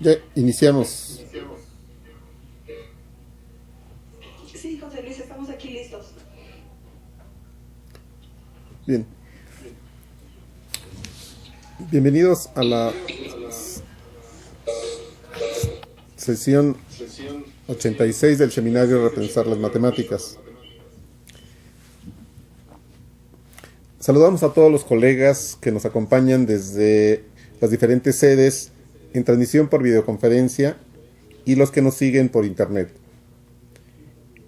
Ya iniciamos. Sí, José Luis, estamos aquí listos. Bien. Bienvenidos a la sesión 86 del seminario Repensar las Matemáticas. Saludamos a todos los colegas que nos acompañan desde las diferentes sedes en transmisión por videoconferencia y los que nos siguen por internet.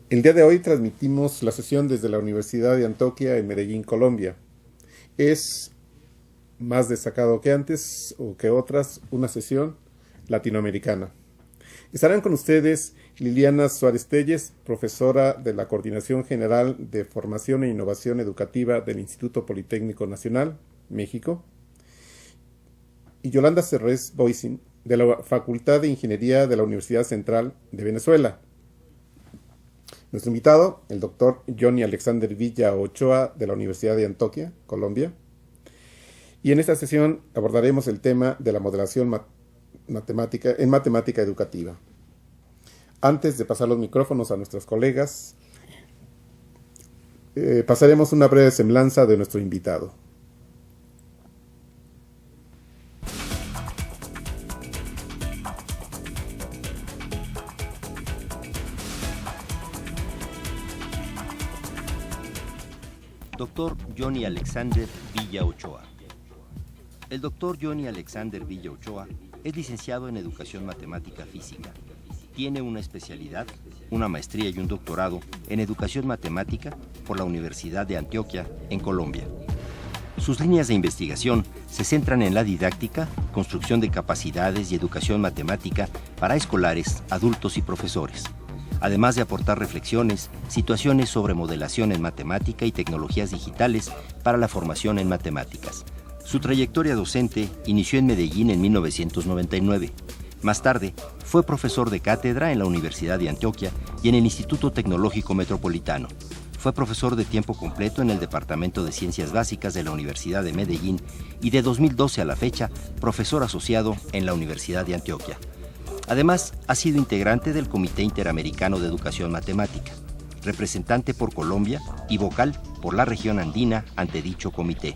El día de hoy transmitimos la sesión desde la Universidad de Antioquia en Medellín, Colombia. Es más destacado que antes o que otras una sesión latinoamericana. Estarán con ustedes Liliana Suárez Telles, profesora de la Coordinación General de Formación e Innovación Educativa del Instituto Politécnico Nacional, México, y Yolanda Serrés Boisín, de la Facultad de Ingeniería de la Universidad Central de Venezuela. Nuestro invitado, el doctor Johnny Alexander Villa Ochoa, de la Universidad de Antioquia, Colombia. Y en esta sesión abordaremos el tema de la modelación matemática educativa. Antes de pasar los micrófonos a nuestros colegas, pasaremos una breve semblanza de nuestro invitado. Doctor Johnny Alexander Villa Ochoa. El doctor Johnny Alexander Villa Ochoa es licenciado en Educación Matemática Física. Tiene una especialidad, una maestría y un doctorado en Educación Matemática por la Universidad de Antioquia, en Colombia. Sus líneas de investigación se centran en la didáctica, construcción de capacidades y educación matemática para escolares, adultos y profesores, además de aportar reflexiones, situaciones sobre modelación en matemática y tecnologías digitales para la formación en matemáticas. Su trayectoria docente inició en Medellín en 1999. Más tarde, fue profesor de cátedra en la Universidad de Antioquia y en el Instituto Tecnológico Metropolitano. Fue profesor de tiempo completo en el Departamento de Ciencias Básicas de la Universidad de Medellín y de 2012 a la fecha, profesor asociado en la Universidad de Antioquia. Además, ha sido integrante del Comité Interamericano de Educación Matemática, representante por Colombia y vocal por la región andina ante dicho comité,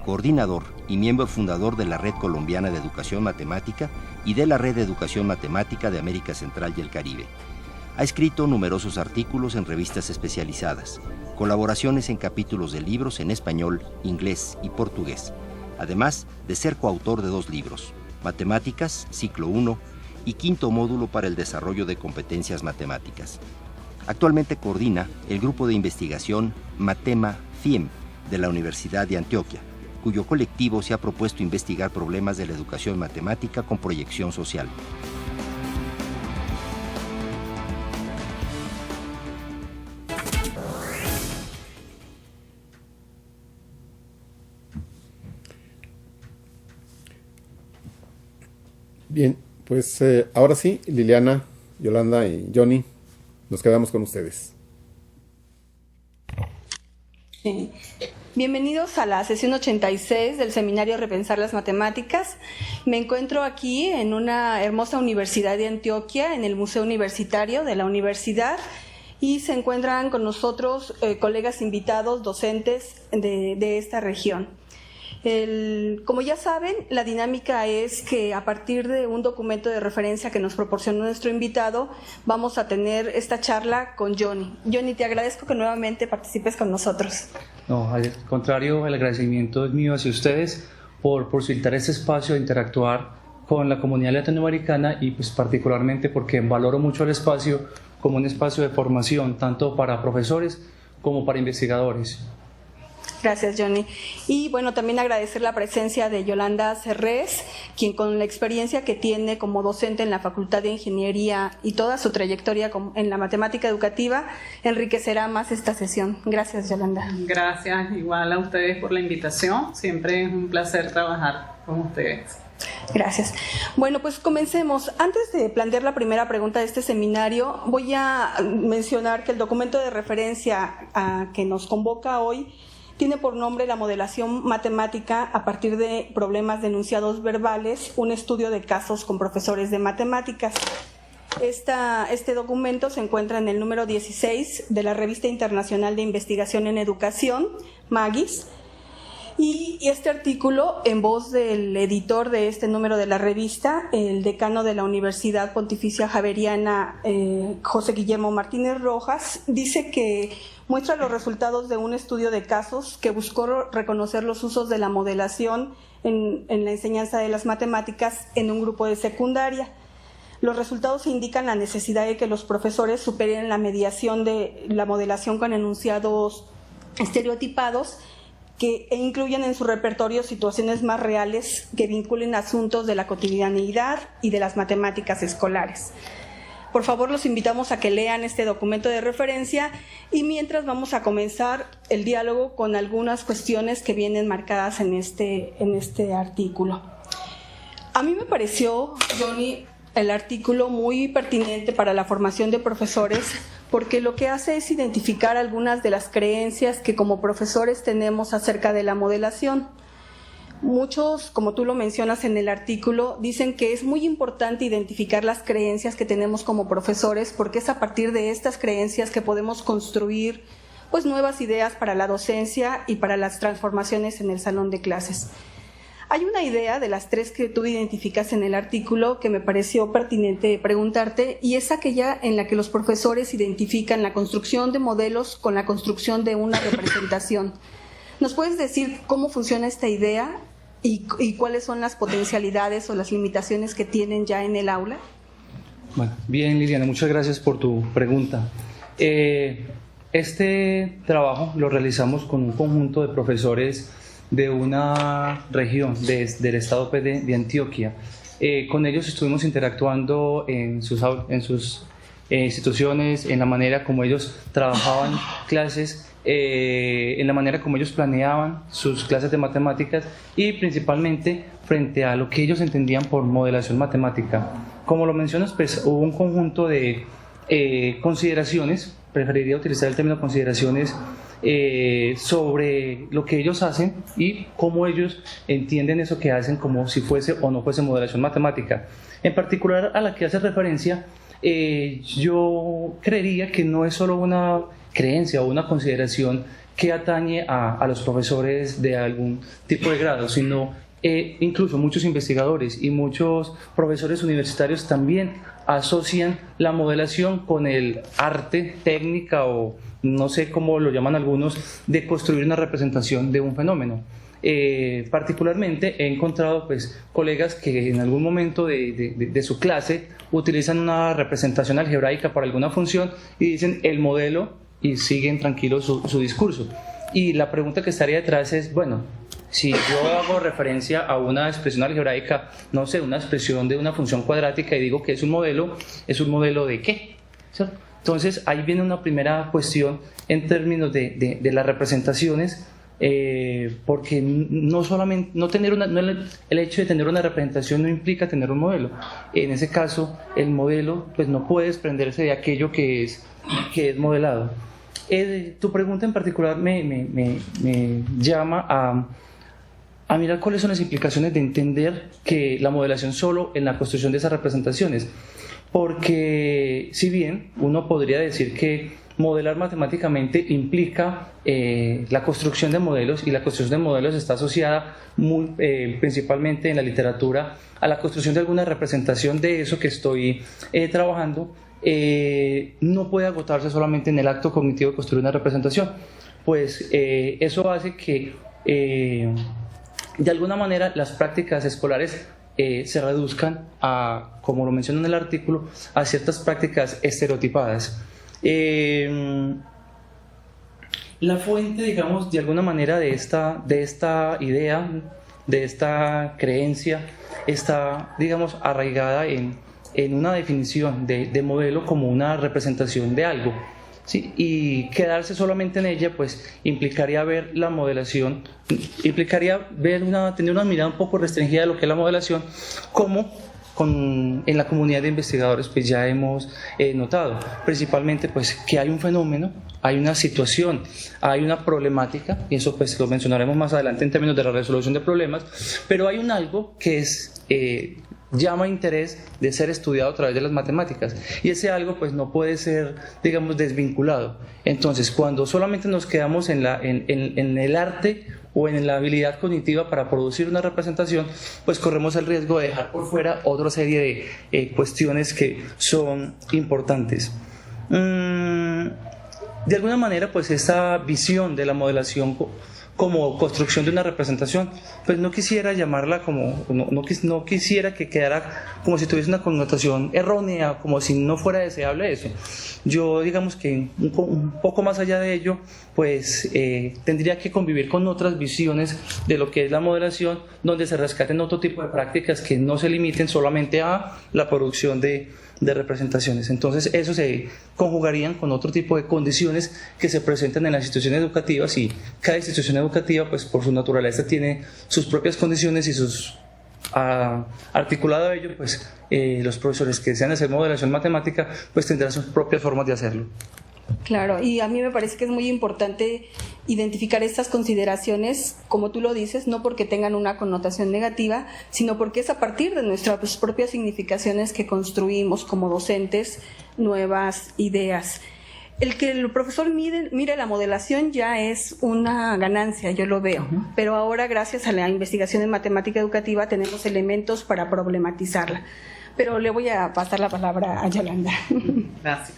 coordinador y miembro fundador de la Red Colombiana de Educación Matemática y de la Red de Educación Matemática de América Central y el Caribe. Ha escrito numerosos artículos en revistas especializadas, colaboraciones en capítulos de libros en español, inglés y portugués, además de ser coautor de 2 libros, Matemáticas, Ciclo 1, y 5º módulo para el desarrollo de competencias matemáticas. Actualmente coordina el grupo de investigación Matema-FIEM de la Universidad de Antioquia, cuyo colectivo se ha propuesto investigar problemas de la educación matemática con proyección social. Bien, pues ahora sí, Liliana, Yolanda y Johnny, nos quedamos con ustedes. Bienvenidos a la sesión 86 del seminario Repensar las Matemáticas. Me encuentro aquí en una hermosa universidad de Antioquia, en el Museo Universitario de la universidad, y se encuentran con nosotros colegas invitados, docentes de esta región. Como ya saben, la dinámica es que a partir de un documento de referencia que nos proporcionó nuestro invitado, vamos a tener esta charla con Johnny. Johnny, te agradezco que nuevamente participes con nosotros. No, al contrario, el agradecimiento es mío hacia ustedes por posibilitar este espacio de interactuar con la comunidad latinoamericana y pues particularmente porque valoro mucho el espacio como un espacio de formación tanto para profesores como para investigadores. Gracias, Johnny. Y bueno, también agradecer la presencia de Yolanda Serrés, quien con la experiencia que tiene como docente en la Facultad de Ingeniería y toda su trayectoria en la matemática educativa, enriquecerá más esta sesión. Gracias, Yolanda. Gracias, igual a ustedes por la invitación. Siempre es un placer trabajar con ustedes. Gracias. Bueno, pues comencemos. Antes de plantear la primera pregunta de este seminario, voy a mencionar que el documento de referencia que nos convoca hoy Tiene por nombre la modelación matemática a partir de problemas de enunciados verbales, un estudio de casos con profesores de matemáticas. Este documento se encuentra en el número 16 de la Revista Internacional de Investigación en Educación, MAGIS, y este artículo, en voz del editor de este número de la revista, el decano de la Universidad Pontificia Javeriana, José Guillermo Martínez Rojas, dice que muestra los resultados de un estudio de casos que buscó reconocer los usos de la modelación en la enseñanza de las matemáticas en un grupo de secundaria. Los resultados indican la necesidad de que los profesores superen la mediación de la modelación con enunciados estereotipados e incluyan en su repertorio situaciones más reales que vinculen asuntos de la cotidianidad y de las matemáticas escolares. Por favor, los invitamos a que lean este documento de referencia y mientras vamos a comenzar el diálogo con algunas cuestiones que vienen marcadas en este artículo. A mí me pareció, Johnny, el artículo muy pertinente para la formación de profesores porque lo que hace es identificar algunas de las creencias que como profesores tenemos acerca de la modelación. Muchos, como tú lo mencionas en el artículo, dicen que es muy importante identificar las creencias que tenemos como profesores porque es a partir de estas creencias que podemos construir pues, nuevas ideas para la docencia y para las transformaciones en el salón de clases. Hay una idea de las tres que tú identificas en el artículo que me pareció pertinente preguntarte y es aquella en la que los profesores identifican la construcción de modelos con la construcción de una representación. ¿Nos puedes decir cómo funciona esta idea y cuáles son las potencialidades o las limitaciones que tienen ya en el aula? Bueno, bien, Liliana, muchas gracias por tu pregunta. Este trabajo lo realizamos con un conjunto de profesores de una región del estado de Antioquia. Con ellos estuvimos interactuando en sus instituciones, en la manera como ellos trabajaban clases, en la manera como ellos planeaban sus clases de matemáticas y principalmente frente a lo que ellos entendían por modelación matemática. Como lo mencionas, pues hubo un conjunto de consideraciones, preferiría utilizar el término consideraciones, sobre lo que ellos hacen y cómo ellos entienden eso que hacen como si fuese o no fuese modelación matemática. En particular a la que hace referencia, yo creería que no es solo una creencia o una consideración que atañe a los profesores de algún tipo de grado, sino incluso muchos investigadores y muchos profesores universitarios también asocian la modelación con el arte, técnica o no sé cómo lo llaman algunos, de construir una representación de un fenómeno. Particularmente he encontrado pues, colegas que en algún momento de su clase utilizan una representación algebraica para alguna función y dicen el modelo y siguen tranquilos su discurso. Y la pregunta que estaría detrás es, bueno, si yo hago referencia a una expresión algebraica, no sé, una expresión de una función cuadrática y digo que es un modelo ¿de qué? ¿Cierto? Entonces ahí viene una primera cuestión en términos de las representaciones, porque no solamente el hecho de tener una representación no implica tener un modelo. En ese caso el modelo pues, no puede desprenderse de aquello que es modelado. Tu pregunta en particular me llama a mirar cuáles son las implicaciones de entender que la modelación solo en la construcción de esas representaciones. Porque si bien uno podría decir que modelar matemáticamente implica la construcción de modelos y la construcción de modelos está asociada principalmente en la literatura a la construcción de alguna representación de eso que estoy trabajando, no puede agotarse solamente en el acto cognitivo de construir una representación, pues eso hace que de alguna manera las prácticas escolares se reduzcan a, como lo menciono en el artículo, a ciertas prácticas estereotipadas. La fuente, digamos, de alguna manera de esta idea, de esta creencia, está, digamos, arraigada en una definición de modelo como una representación de algo. ¿Sí? Y quedarse solamente en ella pues implicaría ver la modelación, implicaría tener una mirada un poco restringida de lo que es la modelación como en la comunidad de investigadores pues ya hemos notado, principalmente pues que hay un fenómeno, hay una situación, hay una problemática, y eso pues lo mencionaremos más adelante en términos de la resolución de problemas, pero hay un algo que es llama interés de ser estudiado a través de las matemáticas, y ese algo pues no puede ser, digamos, desvinculado. Entonces, cuando solamente nos quedamos en el arte o en la habilidad cognitiva para producir una representación, pues corremos el riesgo de dejar por fuera otra serie de cuestiones que son importantes. De alguna manera, pues esta visión de la modelación como construcción de una representación, pues no quisiera llamarla como, no quisiera que quedara como si tuviese una connotación errónea, como si no fuera deseable eso. Yo digamos que un poco más allá de ello, pues tendría que convivir con otras visiones de lo que es la modelación, donde se rescaten otro tipo de prácticas que no se limiten solamente a la producción de representaciones. Entonces eso se conjugarían con otro tipo de condiciones que se presentan en las instituciones educativas, y cada institución educativa pues por su naturaleza tiene sus propias condiciones y sus articulado a ello pues los profesores que desean hacer modelación matemática pues tendrán sus propias formas de hacerlo. Claro, y a mí me parece que es muy importante identificar estas consideraciones, como tú lo dices, no porque tengan una connotación negativa, sino porque es a partir de nuestras propias significaciones que construimos como docentes nuevas ideas. El que el profesor mire la modelación ya es una ganancia, yo lo veo, pero ahora gracias a la investigación en matemática educativa tenemos elementos para problematizarla. Pero le voy a pasar la palabra a Yolanda. Gracias.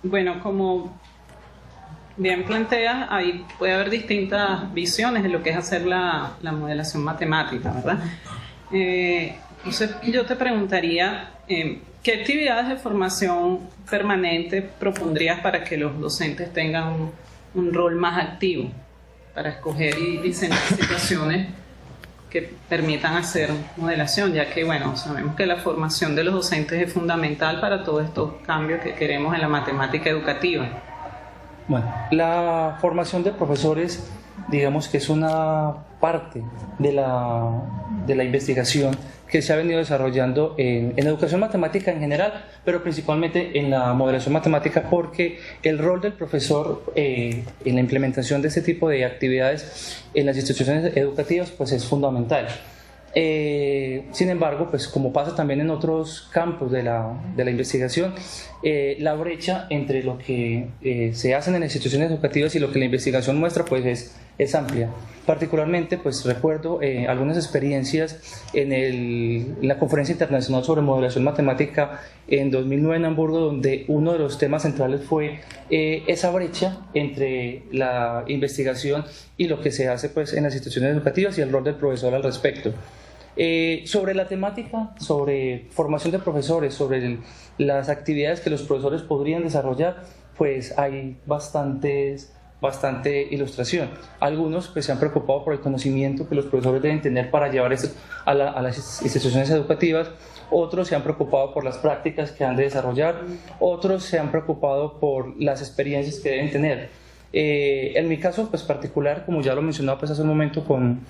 Bueno, como bien planteas, ahí puede haber distintas visiones de lo que es hacer la modelación matemática, ¿verdad? Entonces yo te preguntaría, ¿qué actividades de formación permanente propondrías para que los docentes tengan un rol más activo para escoger y diseñar situaciones que permitan hacer modelación, ya que, bueno, sabemos que la formación de los docentes es fundamental para todos estos cambios que queremos en la matemática educativa? Bueno, la formación de profesores, digamos que es una parte de la investigación que se ha venido desarrollando en educación matemática en general, pero principalmente en la modelación matemática, porque el rol del profesor en la implementación de este tipo de actividades en las instituciones educativas pues es fundamental. Sin embargo, pues como pasa también en otros campos de la investigación, la brecha entre lo que se hace en las instituciones educativas y lo que la investigación muestra pues es amplia. Particularmente pues recuerdo algunas experiencias en la Conferencia Internacional sobre Modelación Matemática en 2009 en Hamburgo, donde uno de los temas centrales fue esa brecha entre la investigación y lo que se hace pues en las instituciones educativas y el rol del profesor al respecto. Sobre la temática, sobre formación de profesores, sobre las actividades que los profesores podrían desarrollar, pues hay bastante ilustración. Algunos pues, se han preocupado por el conocimiento que los profesores deben tener para llevar esto a las instituciones educativas, otros se han preocupado por las prácticas que han de desarrollar, otros se han preocupado por las experiencias que deben tener. En mi caso pues, particular, como ya lo mencionaba pues, hace un momento con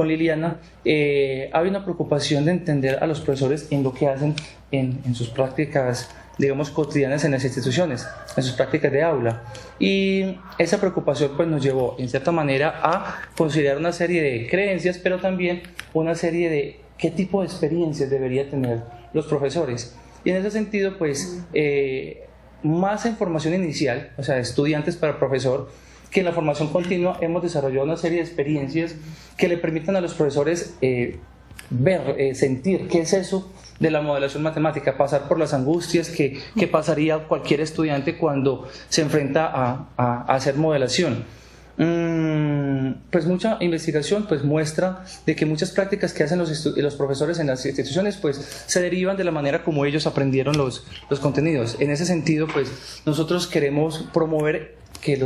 Liliana, hay una preocupación de entender a los profesores en lo que hacen en sus prácticas, digamos, cotidianas en las instituciones, en sus prácticas de aula. Y esa preocupación pues, nos llevó, en cierta manera, a considerar una serie de creencias, pero también una serie de qué tipo de experiencias deberían tener los profesores. Y en ese sentido, pues, más en formación inicial, o sea, estudiantes para profesor, que en la formación continua hemos desarrollado una serie de experiencias que le permitan a los profesores ver, sentir qué es eso de la modelación matemática, pasar por las angustias que pasaría cualquier estudiante cuando se enfrenta a hacer modelación. Pues mucha investigación pues muestra de que muchas prácticas que hacen los profesores en las instituciones pues se derivan de la manera como ellos aprendieron los contenidos. En ese sentido pues nosotros queremos promover que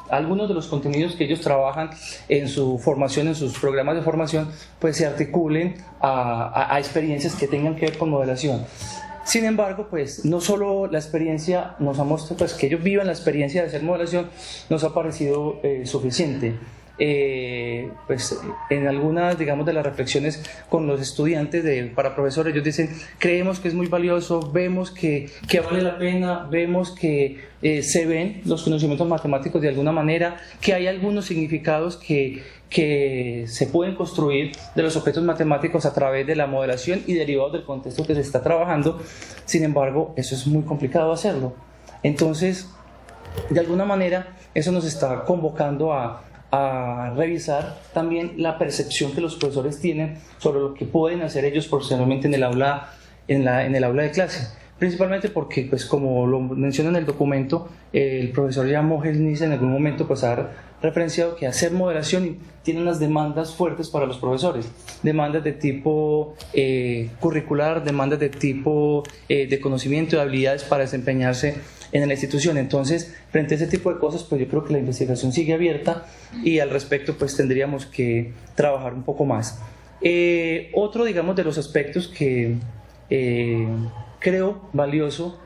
algunos de los contenidos que ellos trabajan en su formación, en sus programas de formación, pues se articulen a experiencias que tengan que ver con modelación. Sin embargo, pues no solo la experiencia nos ha mostrado, pues que ellos vivan la experiencia de hacer modelación nos ha parecido suficiente. pues en algunas, digamos, de las reflexiones con los estudiantes para profesores, ellos dicen, creemos que es muy valioso, vemos que vale la pena, vemos que se ven los conocimientos matemáticos de alguna manera, que hay algunos significados que se pueden construir de los objetos matemáticos a través de la modelación y derivados del contexto que se está trabajando. Sin embargo, eso es muy complicado hacerlo. Entonces, de alguna manera, eso nos está convocando a revisar también la percepción que los profesores tienen sobre lo que pueden hacer ellos profesionalmente en el aula de clase. Principalmente porque, pues, como lo menciona en el documento, el profesor Jan Mogens en algún momento pues, ha referenciado que hacer modelación tiene unas demandas fuertes para los profesores, demandas de tipo curricular, demandas de tipo de conocimiento, de habilidades para desempeñarse en la institución. Entonces, frente a ese tipo de cosas, pues yo creo que la investigación sigue abierta y al respecto pues tendríamos que trabajar un poco más. Otro, digamos, de los aspectos que creo valioso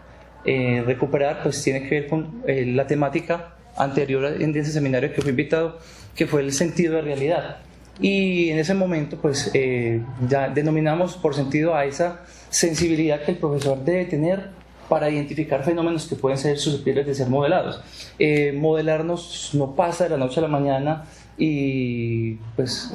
recuperar, pues tiene que ver con la temática anterior en ese seminario que fui invitado, que fue el sentido de realidad. Y en ese momento, pues ya denominamos por sentido a esa sensibilidad que el profesor debe tener para identificar fenómenos que pueden ser susceptibles de ser modelados. Modelarnos no pasa de la noche a la mañana y pues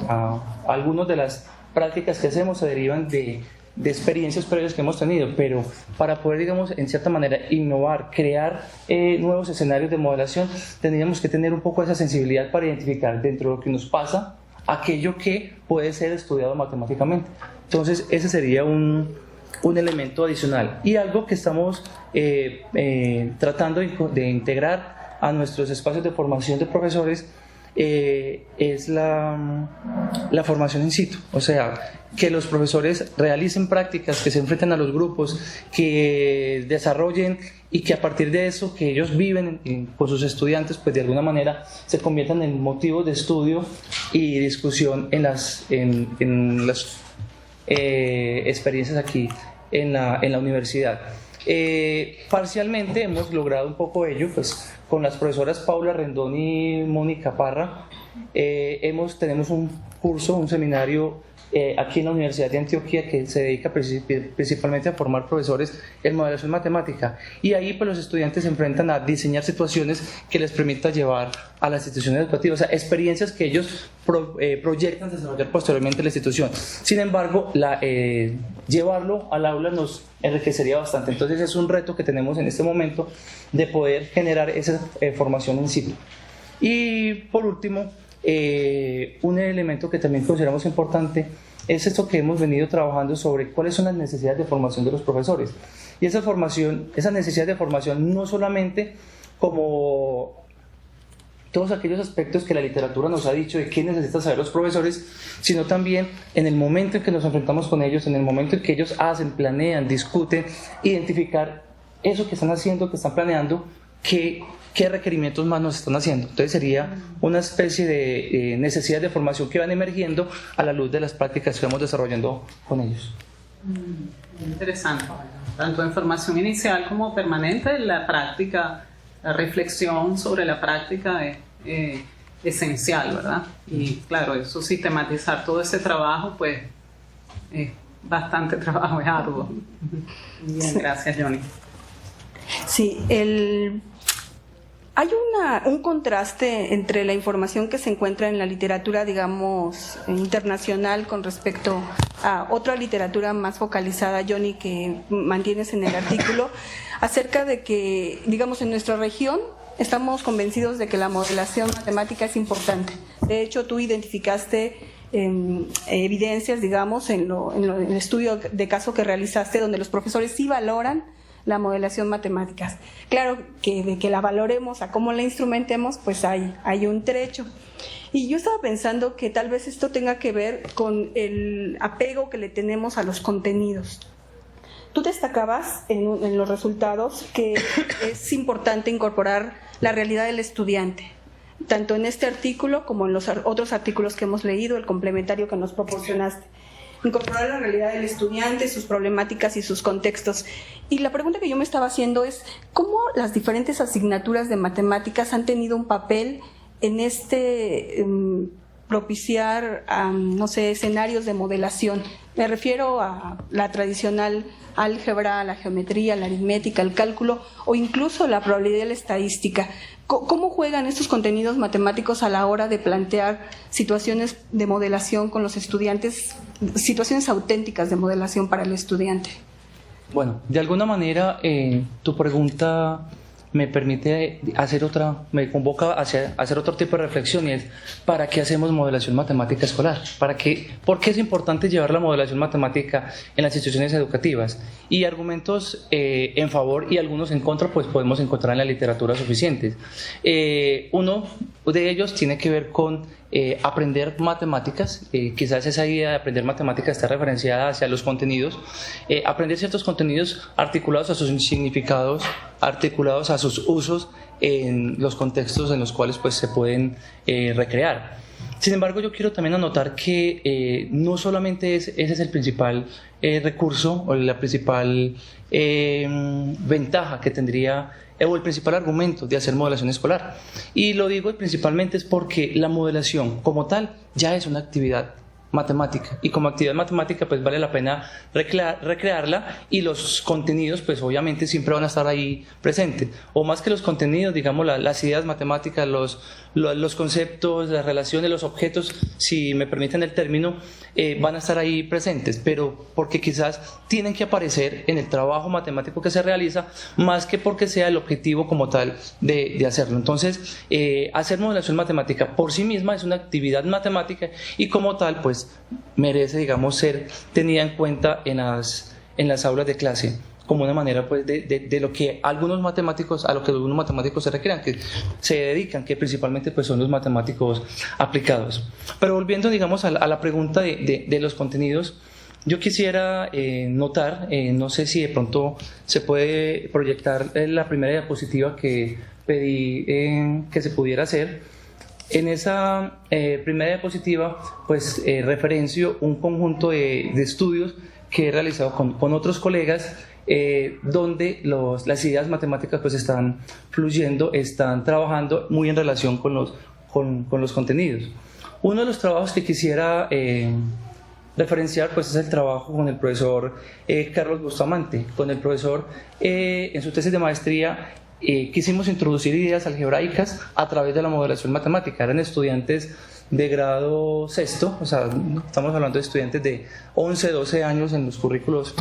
algunas de las prácticas que hacemos se derivan de experiencias previas que hemos tenido, pero para poder, digamos, en cierta manera innovar, crear nuevos escenarios de modelación, tendríamos que tener un poco esa sensibilidad para identificar dentro de lo que nos pasa aquello que puede ser estudiado matemáticamente. Entonces ese sería un elemento adicional y algo que estamos tratando de integrar a nuestros espacios de formación de profesores es la formación in situ, o sea, que los profesores realicen prácticas, que se enfrenten a los grupos, que desarrollen y que a partir de eso que ellos viven con sus estudiantes, pues de alguna manera se conviertan en motivos de estudio y discusión en las experiencias aquí en la universidad. Parcialmente hemos logrado un poco ello, pues con las profesoras Paula Rendón y Mónica Parra tenemos un curso, un seminario aquí en la Universidad de Antioquia que se dedica principalmente a formar profesores en modelación matemática, y ahí pues los estudiantes se enfrentan a diseñar situaciones que les permita llevar a las instituciones educativas, o sea, experiencias que ellos proyectan desarrollar posteriormente en la institución. Sin embargo, llevarlo al aula nos enriquecería bastante. Entonces es un reto que tenemos en este momento de poder generar esa formación in situ. Y por último, un elemento que también consideramos importante es esto que hemos venido trabajando sobre cuáles son las necesidades de formación de los profesores. Y esa necesidad de formación no solamente como todos aquellos aspectos que la literatura nos ha dicho de qué necesitan saber los profesores, sino también en el momento en que nos enfrentamos con ellos, en el momento en que ellos hacen, planean, discuten, identificar eso que están haciendo, que están planeando, qué requerimientos más nos están haciendo. Entonces sería una especie de necesidades de formación que van emergiendo a la luz de las prácticas que vamos desarrollando con ellos. Interesante. Tanto en formación inicial como permanente, la práctica, la reflexión sobre la práctica es esencial, ¿verdad? Y claro, eso sistematizar todo ese trabajo, pues es bastante trabajo, es arduo. Bien, gracias, Johnny. Sí, hay un contraste entre la información que se encuentra en la literatura, digamos, internacional con respecto a otra literatura más focalizada, Johnny, que mantienes en el artículo, acerca de que, digamos, en nuestra región estamos convencidos de que la modelación matemática es importante. De hecho, tú identificaste evidencias, digamos, en el estudio de caso que realizaste, donde los profesores sí valoran la modelación matemáticas. Claro que de que la valoremos a cómo la instrumentemos, pues hay un trecho. Y yo estaba pensando que tal vez esto tenga que ver con el apego que le tenemos a los contenidos. Tú destacabas en los resultados que es importante incorporar la realidad del estudiante, tanto en este artículo como en los otros artículos que hemos leído, el complementario que nos proporcionaste. Incorporar la realidad del estudiante, sus problemáticas y sus contextos. Y la pregunta que yo me estaba haciendo es, ¿cómo las diferentes asignaturas de matemáticas han tenido un papel en este propiciar, no sé, escenarios de modelación. Me refiero a la tradicional álgebra, la geometría, la aritmética, el cálculo o incluso la probabilidad y la estadística. ¿Cómo juegan estos contenidos matemáticos a la hora de plantear situaciones de modelación con los estudiantes, situaciones auténticas de modelación para el estudiante? Bueno, de alguna manera tu pregunta me permite me convoca a hacer otro tipo de reflexión, y es ¿para qué hacemos modelación matemática escolar? ¿Por qué es importante llevar la modelación matemática en las instituciones educativas? Y argumentos en favor y algunos en contra pues podemos encontrar en la literatura suficientes. Uno de ellos tiene que ver con aprender matemáticas. Quizás esa idea de aprender matemáticas está referenciada hacia los contenidos, aprender ciertos contenidos articulados a sus significados, articulados a sus usos en los contextos en los cuales pues, se pueden recrear. Sin embargo, yo quiero también anotar que no solamente ese es el principal recurso o la principal ventaja que tendría o el principal argumento de hacer modelación escolar. Y lo digo principalmente es porque la modelación como tal ya es una actividad matemática, y como actividad matemática pues vale la pena recrearla, y los contenidos pues obviamente siempre van a estar ahí presentes, o más que los contenidos, digamos las ideas matemáticas, los conceptos, las relaciones, los objetos, si me permiten el término, van a estar ahí presentes, pero porque quizás tienen que aparecer en el trabajo matemático que se realiza, más que porque sea el objetivo como tal de hacerlo. Entonces, hacer modelación matemática por sí misma es una actividad matemática, y como tal pues merece, digamos, ser tenida en cuenta en las aulas de clase como una manera pues de lo que algunos matemáticos se recrean, que se dedican, que principalmente pues son los matemáticos aplicados. Pero volviendo, digamos, a la pregunta de los contenidos, yo quisiera notar, no sé si de pronto se puede proyectar la primera diapositiva que pedí que se pudiera hacer. En esa primera diapositiva pues referencio un conjunto de estudios que he realizado con otros colegas, donde las ideas matemáticas pues están fluyendo, están trabajando muy en relación con los contenidos. Uno de los trabajos que quisiera referenciar pues es el trabajo con el profesor Carlos Bustamante. Con el profesor en su tesis de maestría quisimos introducir ideas algebraicas a través de la modelación matemática. Eran estudiantes de grado sexto, o sea, estamos hablando de estudiantes de 11, 12 años en los currículos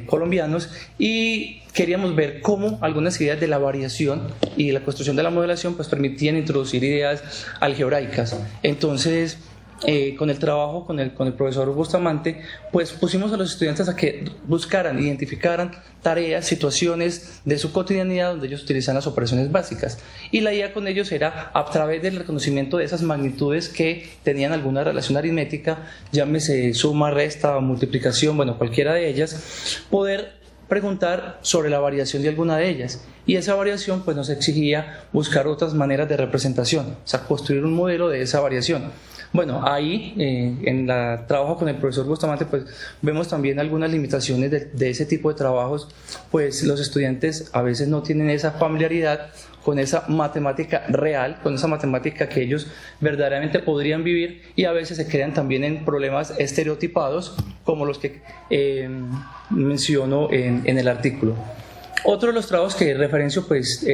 colombianos, y queríamos ver cómo algunas ideas de la variación y la construcción de la modelación pues permitían introducir ideas algebraicas. Entonces, con el trabajo con el profesor Bustamante, pues pusimos a los estudiantes a que buscaran, identificaran tareas, situaciones de su cotidianidad donde ellos utilizan las operaciones básicas, y la idea con ellos era, a través del reconocimiento de esas magnitudes que tenían alguna relación aritmética, llámese suma, resta, multiplicación, bueno, cualquiera de ellas, poder preguntar sobre la variación de alguna de ellas, y esa variación pues nos exigía buscar otras maneras de representación, o sea, construir un modelo de esa variación. Bueno, ahí en el trabajo con el profesor Bustamante pues vemos también algunas limitaciones de ese tipo de trabajos, pues los estudiantes a veces no tienen esa familiaridad con esa matemática real, con esa matemática que ellos verdaderamente podrían vivir, y a veces se quedan también en problemas estereotipados como los que menciono en el artículo. Otro de los trabajos que referencio, pues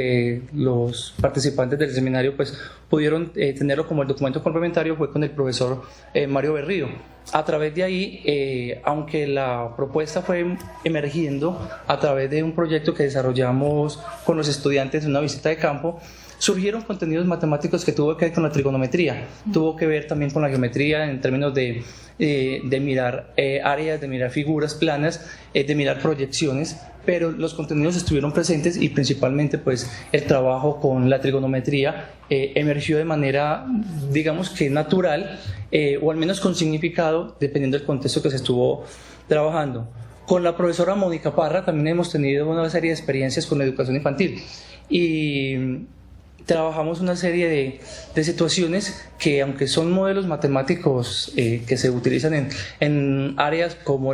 los participantes del seminario pues pudieron tenerlo como el documento complementario, fue con el profesor Mario Berrío. A través de ahí, aunque la propuesta fue emergiendo a través de un proyecto que desarrollamos con los estudiantes en una visita de campo, surgieron contenidos matemáticos que tuvo que ver con la trigonometría, tuvo que ver también con la geometría en términos de mirar áreas, de mirar figuras planas, de mirar proyecciones, pero los contenidos estuvieron presentes, y principalmente pues el trabajo con la trigonometría emergió de manera, digamos que natural, o al menos con significado, dependiendo del contexto que se estuvo trabajando. Con la profesora Mónica Parra también hemos tenido una serie de experiencias con la educación infantil, y trabajamos una serie de situaciones que, aunque son modelos matemáticos que se utilizan en áreas como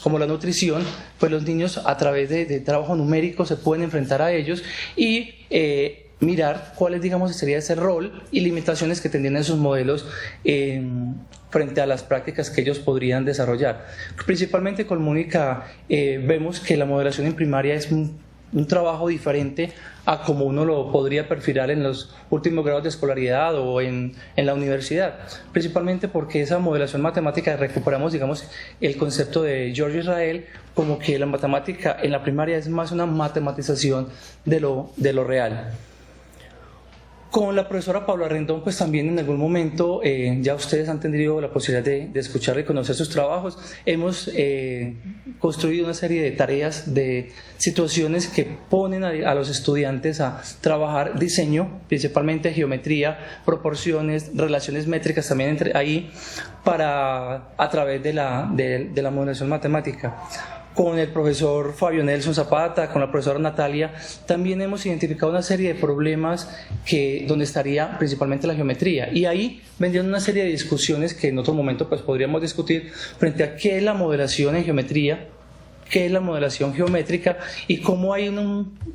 como la nutrición, pues los niños a través de trabajo numérico se pueden enfrentar a ellos y mirar cuál digamos, sería ese rol y limitaciones que tendrían esos modelos frente a las prácticas que ellos podrían desarrollar. Principalmente con Mónica vemos que la modelación en primaria es un trabajo diferente a como uno lo podría perfilar en los últimos grados de escolaridad o en la universidad, principalmente porque esa modelación matemática recuperamos, digamos, el concepto de George Israel como que la matemática en la primaria es más una matematización de lo real. Con la profesora Paula Rendón, pues también en algún momento, ya ustedes han tenido la posibilidad de escuchar y conocer sus trabajos, hemos construido una serie de tareas, de situaciones que ponen a los estudiantes a trabajar diseño, principalmente geometría, proporciones, relaciones métricas también ahí, a través de la modelación matemática. Con el profesor Fabio Nelson Zapata, con la profesora Natalia, también hemos identificado una serie de problemas donde estaría principalmente la geometría. Y ahí vendrían una serie de discusiones que en otro momento pues, podríamos discutir frente a qué es la modelación en geometría, qué es la modelación geométrica y cómo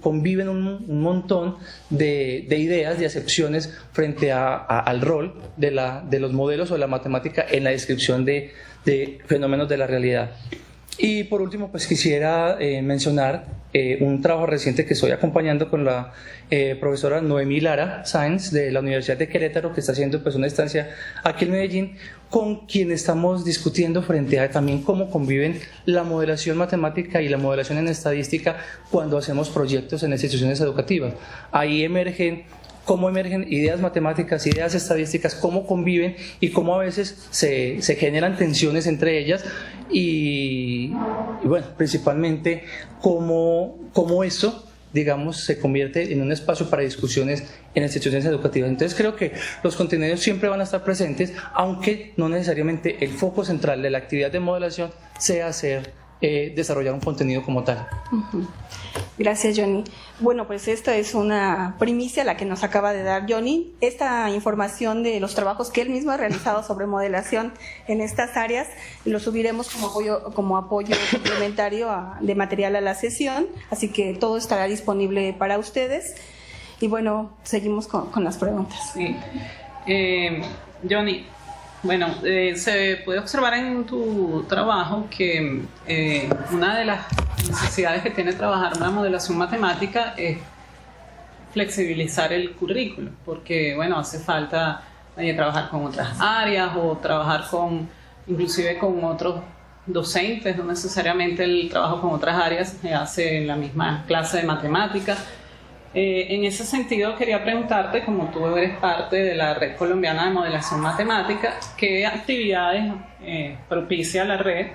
conviven un montón de ideas, de acepciones frente al rol de los modelos o de la matemática en la descripción de fenómenos de la realidad. Y por último, pues quisiera mencionar un trabajo reciente que estoy acompañando con la profesora Noemí Lara Sáenz de la Universidad de Querétaro, que está haciendo pues, una estancia aquí en Medellín, con quien estamos discutiendo frente a también cómo conviven la modelación matemática y la modelación en estadística cuando hacemos proyectos en instituciones educativas. Ahí cómo emergen ideas matemáticas, ideas estadísticas, cómo conviven y cómo a veces se generan tensiones entre ellas y bueno, principalmente cómo eso, digamos, se convierte en un espacio para discusiones en instituciones educativas. Entonces creo que los contenidos siempre van a estar presentes, aunque no necesariamente el foco central de la actividad de modelación sea desarrollar un contenido como tal. Uh-huh. Gracias, Johnny. Bueno, pues esta es una primicia la que nos acaba de dar Johnny. Esta información de los trabajos que él mismo ha realizado sobre modelación en estas áreas lo subiremos como apoyo complementario de material a la sesión, así que todo estará disponible para ustedes. Y bueno, seguimos con las preguntas. Sí. Johnny, bueno, se puede observar en tu trabajo que una de las necesidades que tiene trabajar una modelación matemática es flexibilizar el currículo, porque bueno, hace falta trabajar con otras áreas o trabajar inclusive con otros docentes, no necesariamente el trabajo con otras áreas se hace en la misma clase de matemáticas. En ese sentido quería preguntarte, como tú eres parte de la Red Colombiana de Modelación Matemática, ¿qué actividades propicia la red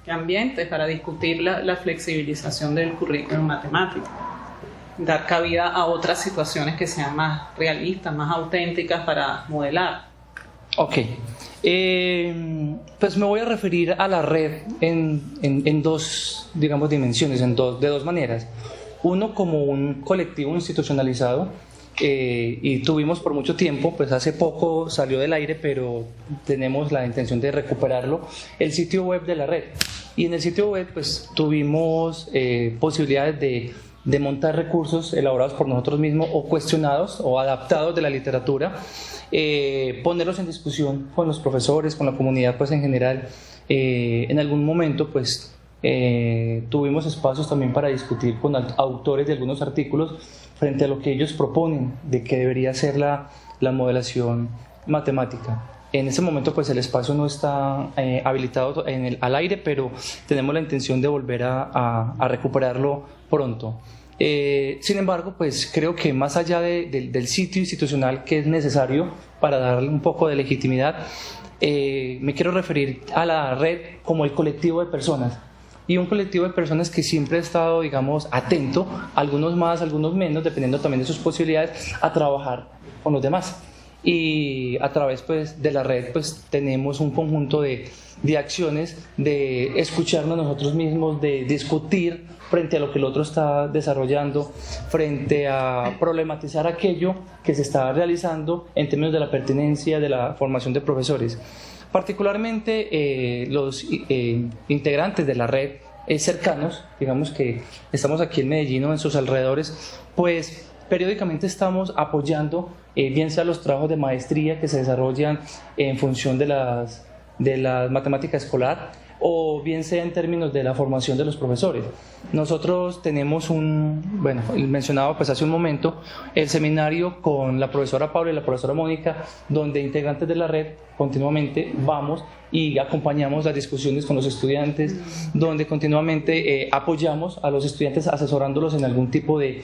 qué ambientes para discutir la flexibilización del currículum matemático? Dar cabida a otras situaciones que sean más realistas, más auténticas para modelar. Ok, pues me voy a referir a la red en dos, digamos, dimensiones, de dos maneras. Uno, como un colectivo institucionalizado, y tuvimos por mucho tiempo, pues hace poco salió del aire, pero tenemos la intención de recuperarlo, el sitio web de la red. Y en el sitio web pues tuvimos posibilidades de montar recursos elaborados por nosotros mismos o cuestionados o adaptados de la literatura, ponerlos en discusión con los profesores, con la comunidad pues en general. En algún momento pues tuvimos espacios también para discutir con autores de algunos artículos frente a lo que ellos proponen de que debería ser la modelación matemática. En ese momento pues el espacio no está habilitado al aire, pero tenemos la intención de volver a recuperarlo pronto. Sin embargo, pues creo que más allá del sitio institucional que es necesario para darle un poco de legitimidad, me quiero referir a la red como el colectivo de personas. Y un colectivo de personas que siempre ha estado, digamos, atento, algunos más, algunos menos, dependiendo también de sus posibilidades, a trabajar con los demás. Y a través pues, de la red pues, tenemos un conjunto de acciones, de escucharnos nosotros mismos, de discutir frente a lo que el otro está desarrollando, frente a problematizar aquello que se está realizando en términos de la pertinencia de la formación de profesores. Particularmente los integrantes de la red cercanos, digamos que estamos aquí en Medellín o en sus alrededores, pues periódicamente estamos apoyando bien sea los trabajos de maestría que se desarrollan en función de la matemática escolar, o bien sea en términos de la formación de los profesores. Nosotros tenemos mencionaba pues hace un momento, el seminario con la profesora Paula y la profesora Mónica, donde integrantes de la red continuamente vamos y acompañamos las discusiones con los estudiantes, donde continuamente apoyamos a los estudiantes asesorándolos en algún tipo de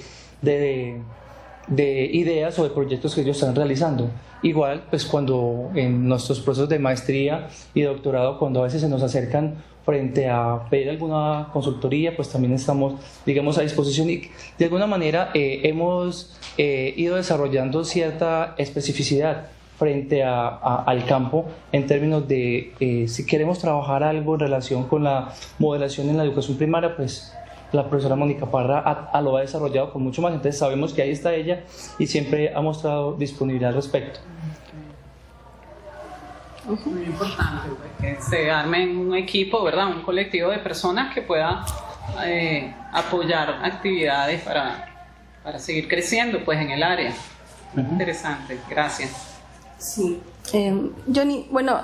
ideas o de proyectos que ellos están realizando. Igual, pues cuando en nuestros procesos de maestría y doctorado, cuando a veces se nos acercan frente a pedir alguna consultoría, pues también estamos, digamos, a disposición, y de alguna manera hemos ido desarrollando cierta especificidad frente al campo en términos de si queremos trabajar algo en relación con la modelación en la educación primaria, pues la profesora Mónica Parra lo ha desarrollado con mucho más, entonces sabemos que ahí está ella y siempre ha mostrado disponibilidad al respecto. Muy importante pues, que se arme un equipo, ¿verdad? Un colectivo de personas que pueda apoyar actividades para seguir creciendo pues, en el área. Interesante, gracias. Sí. Johnny, bueno,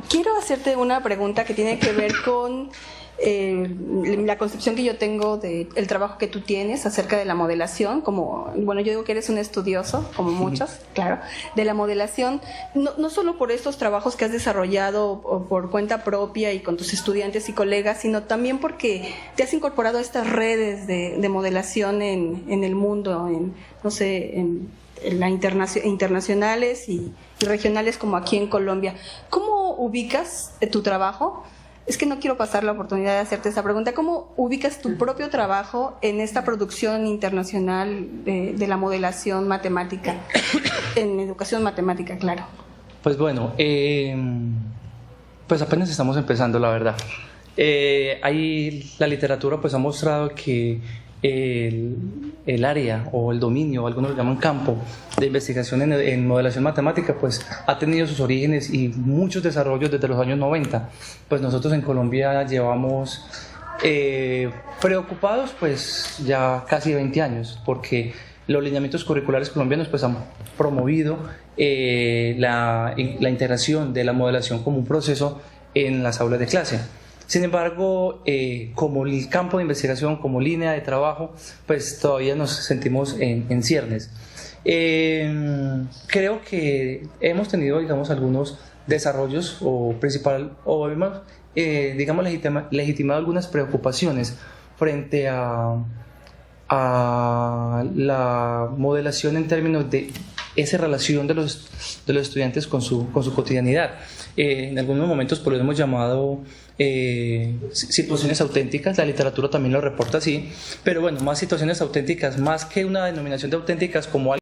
quiero hacerte una pregunta que tiene que ver con la concepción que yo tengo del trabajo que tú tienes acerca de la modelación. Como, bueno, yo digo que eres un estudioso, como muchos, claro, de la modelación, no solo por estos trabajos que has desarrollado o por cuenta propia y con tus estudiantes y colegas, sino también porque te has incorporado a estas redes de modelación en el mundo, en internacionales y regionales como aquí en Colombia. ¿Cómo ubicas tu trabajo? Es que no quiero pasar la oportunidad de hacerte esa pregunta. ¿Cómo ubicas tu propio trabajo en esta producción internacional de la modelación matemática, en educación matemática, claro? Pues bueno, pues apenas estamos empezando, la verdad. Ahí la literatura pues ha mostrado que el área o el dominio, algunos lo llaman campo, de investigación en modelación matemática, pues ha tenido sus orígenes y muchos desarrollos desde los años 90. Pues nosotros en Colombia llevamos preocupados pues ya casi 20 años, porque los lineamientos curriculares colombianos pues han promovido la integración de la modelación como un proceso en las aulas de clase. Sin embargo, como el campo de investigación, como línea de trabajo, pues todavía nos sentimos en ciernes. Creo que hemos tenido, digamos, algunos desarrollos o hemos, digamos, legitimado algunas preocupaciones frente a la modelación en términos de esa relación de los estudiantes con su cotidianidad. En algunos momentos pues lo hemos llamado situaciones auténticas, la literatura también lo reporta así, pero bueno, más situaciones auténticas, más que una denominación de auténticas como